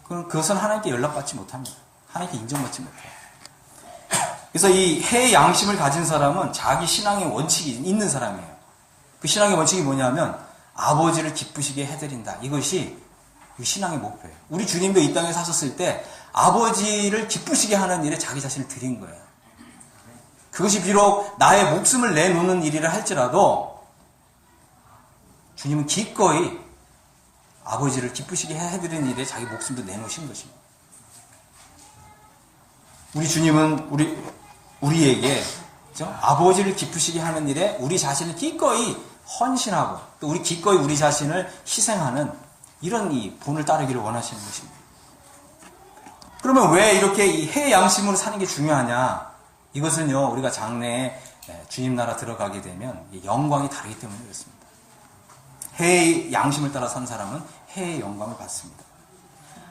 그것은 하나님께 연락받지 못합니다. 하나님께 인정받지 못해요. 그래서 이 해의 양심을 가진 사람은 자기 신앙의 원칙이 있는 사람이에요. 그 신앙의 원칙이 뭐냐면 아버지를 기쁘시게 해드린다. 이것이 신앙의 목표예요. 우리 주님도 이 땅에 사셨을 때 아버지를 기쁘시게 하는 일에 자기 자신을 드린 거예요. 그것이 비록 나의 목숨을 내놓는 일이라 할지라도 주님은 기꺼이 아버지를 기쁘시게 해드리는 일에 자기 목숨도 내놓으신 것입니다. 우리 주님은 우리에게 그렇죠? 아버지를 기쁘시게 하는 일에 우리 자신을 기꺼이 헌신하고 또 기꺼이 우리 자신을 희생하는 이런 이 본을 따르기를 원하시는 것입니다. 그러면 왜 이렇게 이 해 양심으로 사는 게 중요하냐? 이것은요, 우리가 장래에 주님 나라 들어가게 되면 영광이 다르기 때문에 그렇습니다. 해의 양심을 따라 산 사람은 해의 영광을 받습니다.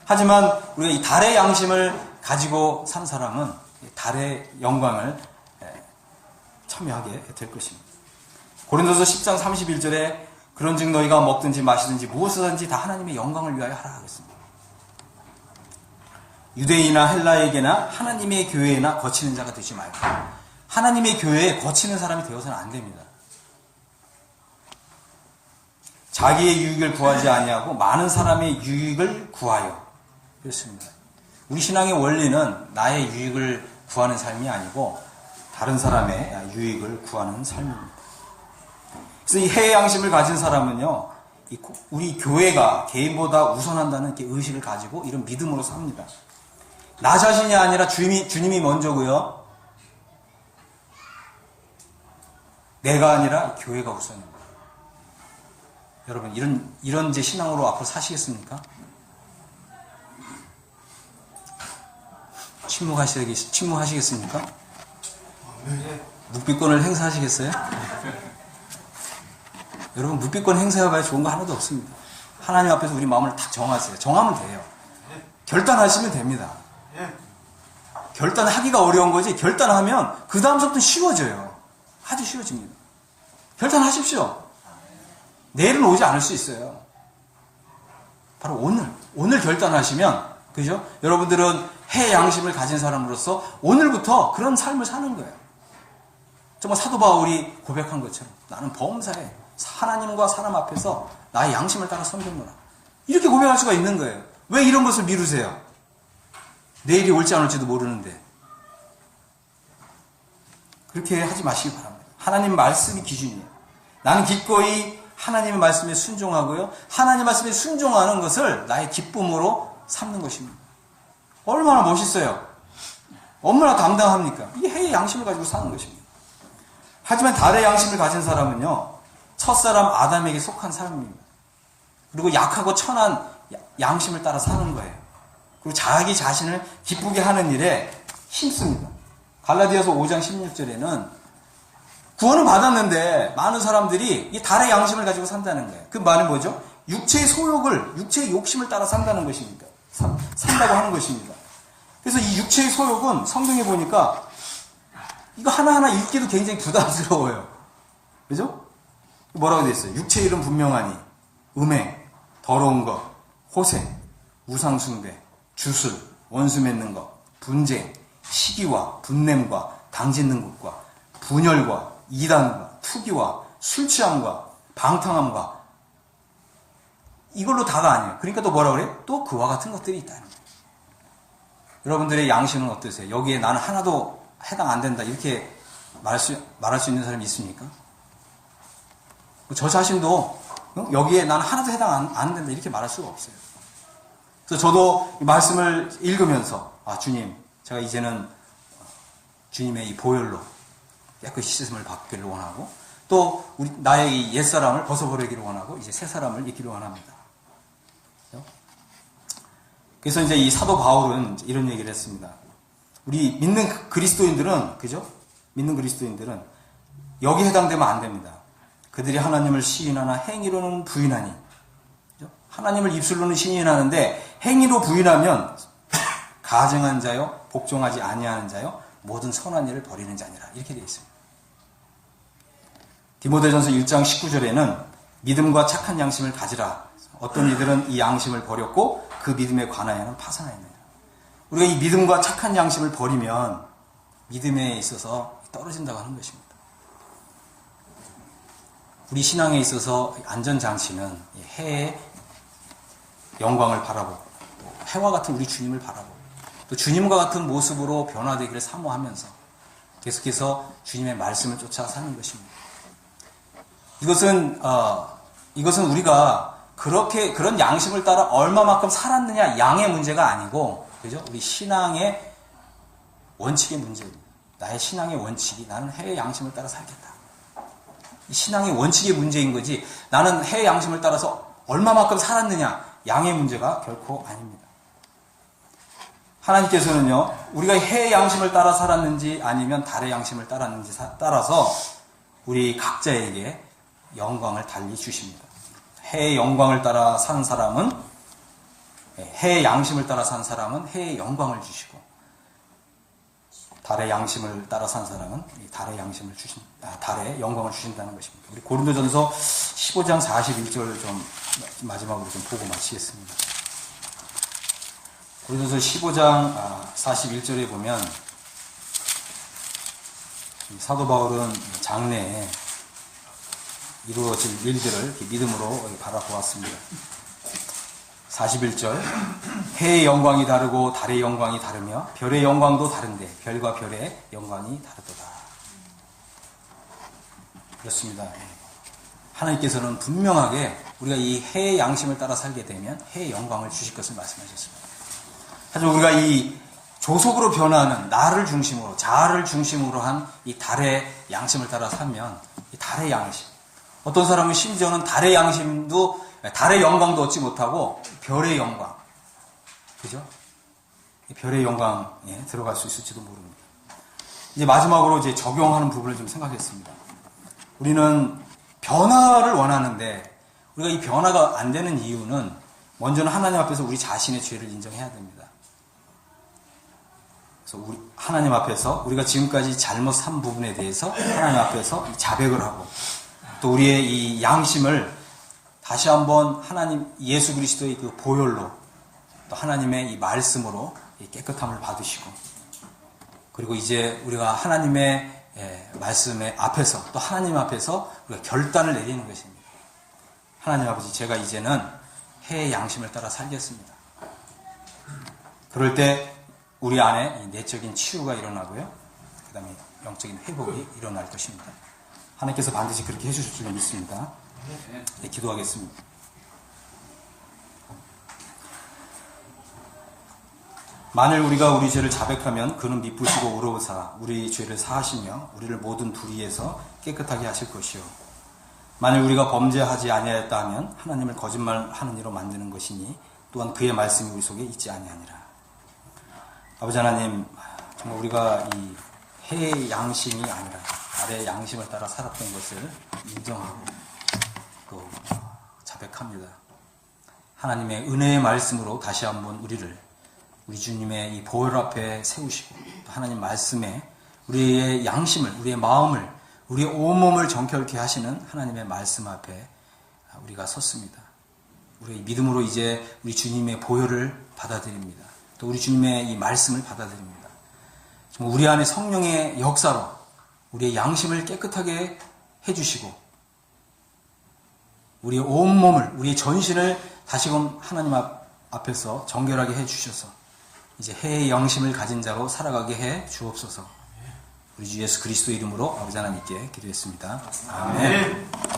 하지만 우리가 이 달의 양심을 가지고 산 사람은 달의 영광을 참여하게 될 것입니다. 고린도서 10장 31절에 그런즉 너희가 먹든지 마시든지 무엇이든지 다 하나님의 영광을 위하여 하라 하겠습니다. 유대인이나 헬라에게나 하나님의 교회에나 거치는 자가 되지 말고 하나님의 교회에 거치는 사람이 되어서는 안 됩니다. 자기의 유익을 구하지 아니하고 많은 사람의 유익을 구하여 그렇습니다. 우리 신앙의 원리는 나의 유익을 구하는 삶이 아니고 다른 사람의 유익을 구하는 삶입니다. 그래서 이 해의 양심을 가진 사람은요, 우리 교회가 개인보다 우선한다는 이렇게 의식을 가지고 이런 믿음으로 삽니다. 나 자신이 아니라 주님이 먼저고요. 내가 아니라 교회가 우선입니다. 여러분, 이런 제 신앙으로 앞으로 사시겠습니까? 침묵하시겠습니까? 묵비권을 행사하시겠어요? 여러분, 묵비권 행사해봐야 좋은 거 하나도 없습니다. 하나님 앞에서 우리 마음을 딱 정하세요. 정하면 돼요. 결단하시면 됩니다. 결단하기가 어려운 거지, 결단하면 그 다음부터 쉬워져요. 아주 쉬워집니다. 결단하십시오. 내일은 오지 않을 수 있어요. 바로 오늘 결단하시면, 그죠? 여러분들은 해 양심을 가진 사람으로서 오늘부터 그런 삶을 사는 거예요. 정말 사도 바울이 고백한 것처럼 나는 범사에 하나님과 사람 앞에서 나의 양심을 따라 섬겼노라. 이렇게 고백할 수가 있는 거예요. 왜 이런 것을 미루세요? 내일이 올지 안 올지도 모르는데. 그렇게 하지 마시기 바랍니다. 하나님 말씀이 기준이에요. 나는 기꺼이 하나님의 말씀에 순종하고요. 하나님 말씀에 순종하는 것을 나의 기쁨으로 삼는 것입니다. 얼마나 멋있어요. 얼마나 당당합니까? 이 해의 양심을 가지고 사는 것입니다. 하지만 달의 양심을 가진 사람은요, 첫사람 아담에게 속한 사람입니다. 그리고 약하고 천한 양심을 따라 사는 거예요. 그리고 자기 자신을 기쁘게 하는 일에 힘씁니다. 갈라디아서 5장 16절에는 구원을 받았는데 많은 사람들이 이 달의 양심을 가지고 산다는 거예요. 그 말은 뭐죠? 육체의 소욕을, 육체의 욕심을 따라 산다는 것입니다. 산다고 하는 것입니다. 그래서 이 육체의 소욕은 성경에 보니까 이거 하나하나 읽기도 굉장히 부담스러워요. 그죠? 뭐라고 되어 있어요? 육체 이름 분명하니, 음행, 더러운 것, 호생, 우상숭배, 주술, 원수 맺는 것, 분쟁, 시기와 분냄과 당짓는 것과 분열과 이단과 투기와 술취함과 방탕함과 이걸로 다가 아니에요. 그러니까 또 뭐라 그래요? 또 그와 같은 것들이 있다는 거예요. 여러분들의 양심은 어떠세요? 여기에 나는 하나도 해당 안 된다 이렇게 말할 수 있는 사람이 있습니까? 저 자신도 여기에 나는 하나도 해당 안 된다 이렇게 말할 수가 없어요. 그래서 저도 이 말씀을 읽으면서 주님, 제가 이제는 주님의 이 보혈로 깨끗이 씻음을 받기를 원하고 또 나의 이 옛사람을 벗어버리기를 원하고 이제 새 사람을 입기를 원합니다. 그래서 이제 이 사도 바울은 이런 얘기를 했습니다. 우리 믿는 그리스도인들은, 그죠? 믿는 그리스도인들은 여기에 해당되면 안 됩니다. 그들이 하나님을 시인하나 행위로는 부인하니. 그죠? 하나님을 입술로는 시인하는데 행위로 부인하면 가증한 자요, 복종하지 아니하는 자요, 모든 선한 일을 버리는 자니라. 이렇게 되어 있습니다. 디모데전서 1장 19절에는 믿음과 착한 양심을 가지라. 어떤 이들은 이 양심을 버렸고 그 믿음에 관하여는 파산하였느니라. 우리가 이 믿음과 착한 양심을 버리면 믿음에 있어서 떨어진다고 하는 것입니다. 우리 신앙에 있어서 안전장치는 해의 영광을 바라보고 해와 같은 우리 주님을 바라보고 또 주님과 같은 모습으로 변화되기를 사모하면서 계속해서 주님의 말씀을 쫓아 사는 것입니다. 이것은 우리가 그런 양심을 따라 얼마만큼 살았느냐 양의 문제가 아니고, 그죠? 우리 신앙의 원칙의 문제입니다. 나의 신앙의 원칙이 나는 해의 양심을 따라 살겠다. 이 신앙의 원칙의 문제인 거지 나는 해의 양심을 따라서 얼마만큼 살았느냐 양의 문제가 결코 아닙니다. 하나님께서는요, 우리가 해의 양심을 따라 살았는지 아니면 달의 양심을 따랐는지 따라서 우리 각자에게 영광을 달리 주십니다. 해의 영광을 따라 산 사람은, 해의 양심을 따라 산 사람은 해의 영광을 주시고, 달의 양심을 따라 산 사람은 달의 달의 영광을 주신다는 것입니다. 우리 고린도전서 15장 41절 좀 마지막으로 좀 보고 마치겠습니다. 고린도전서 15장 41절에 보면 사도 바울은 장래에 이루어질 일들을 믿음으로 바라보았습니다. 41절 해의 영광이 다르고 달의 영광이 다르며 별의 영광도 다른데 별과 별의 영광이 다르도다. 그렇습니다. 하나님께서는 분명하게 우리가 이 해의 양심을 따라 살게 되면 해의 영광을 주실 것을 말씀하셨습니다. 하지만 우리가 이 조속으로 변화하는 나를 중심으로 자아를 중심으로 한 이 달의 양심을 따라 살면 이 달의 양심, 어떤 사람은 심지어는 달의 양심도 달의 영광도 얻지 못하고 별의 영광, 그죠? 별의 영광에 들어갈 수 있을지도 모릅니다. 이제 마지막으로 이제 적용하는 부분을 좀 생각했습니다. 우리는 변화를 원하는데 우리가 이 변화가 안 되는 이유는 먼저는 하나님 앞에서 우리 자신의 죄를 인정해야 됩니다. 그래서 하나님 앞에서 우리가 지금까지 잘못 산 부분에 대해서 하나님 앞에서 자백을 하고 또 우리의 이 양심을 다시 한번 하나님 예수 그리스도의 그 보혈로 또 하나님의 이 말씀으로 이 깨끗함을 받으시고 그리고 이제 우리가 하나님의 말씀의 앞에서 또 하나님 앞에서 우리가 결단을 내리는 것입니다. 하나님 아버지, 제가 이제는 해의 양심을 따라 살겠습니다. 그럴 때 우리 안에 이 내적인 치유가 일어나고요. 그 다음에 영적인 회복이 일어날 것입니다. 하나님께서 반드시 그렇게 해주실 줄 믿습니다. 네, 기도하겠습니다. 만일 우리가 우리 죄를 자백하면 그는 미쁘시고 의로우사 우리 죄를 사하시며 우리를 모든 불의에서 깨끗하게 하실 것이요 만일 우리가 범죄하지 아니하였다 하면 하나님을 거짓말하는 이로 만드는 것이니 또한 그의 말씀이 우리 속에 있지 아니하니라. 아버지 하나님, 정말 우리가 이 해의 양심이 아니라 달의 양심을 따라 살았던 것을 인정하고 또 자백합니다. 하나님의 은혜의 말씀으로 다시 한번 우리 주님의 이 보혈 앞에 세우시고 또 하나님 말씀에 우리의 양심을, 우리의 마음을, 우리의 온몸을 정결케 하시는 하나님의 말씀 앞에 우리가 섰습니다. 우리의 믿음으로 이제 우리 주님의 보혈을 받아들입니다. 또 우리 주님의 이 말씀을 받아들입니다. 정말 우리 안에 성령의 역사로 우리의 양심을 깨끗하게 해주시고 우리의 온몸을, 우리의 전신을 다시금 하나님 앞에서 정결하게 해주셔서 이제 해의 양심을 가진 자로 살아가게 해 주옵소서. 우리 주 예수 그리스도 이름으로 아버지 하나님께 기도했습니다. 아멘.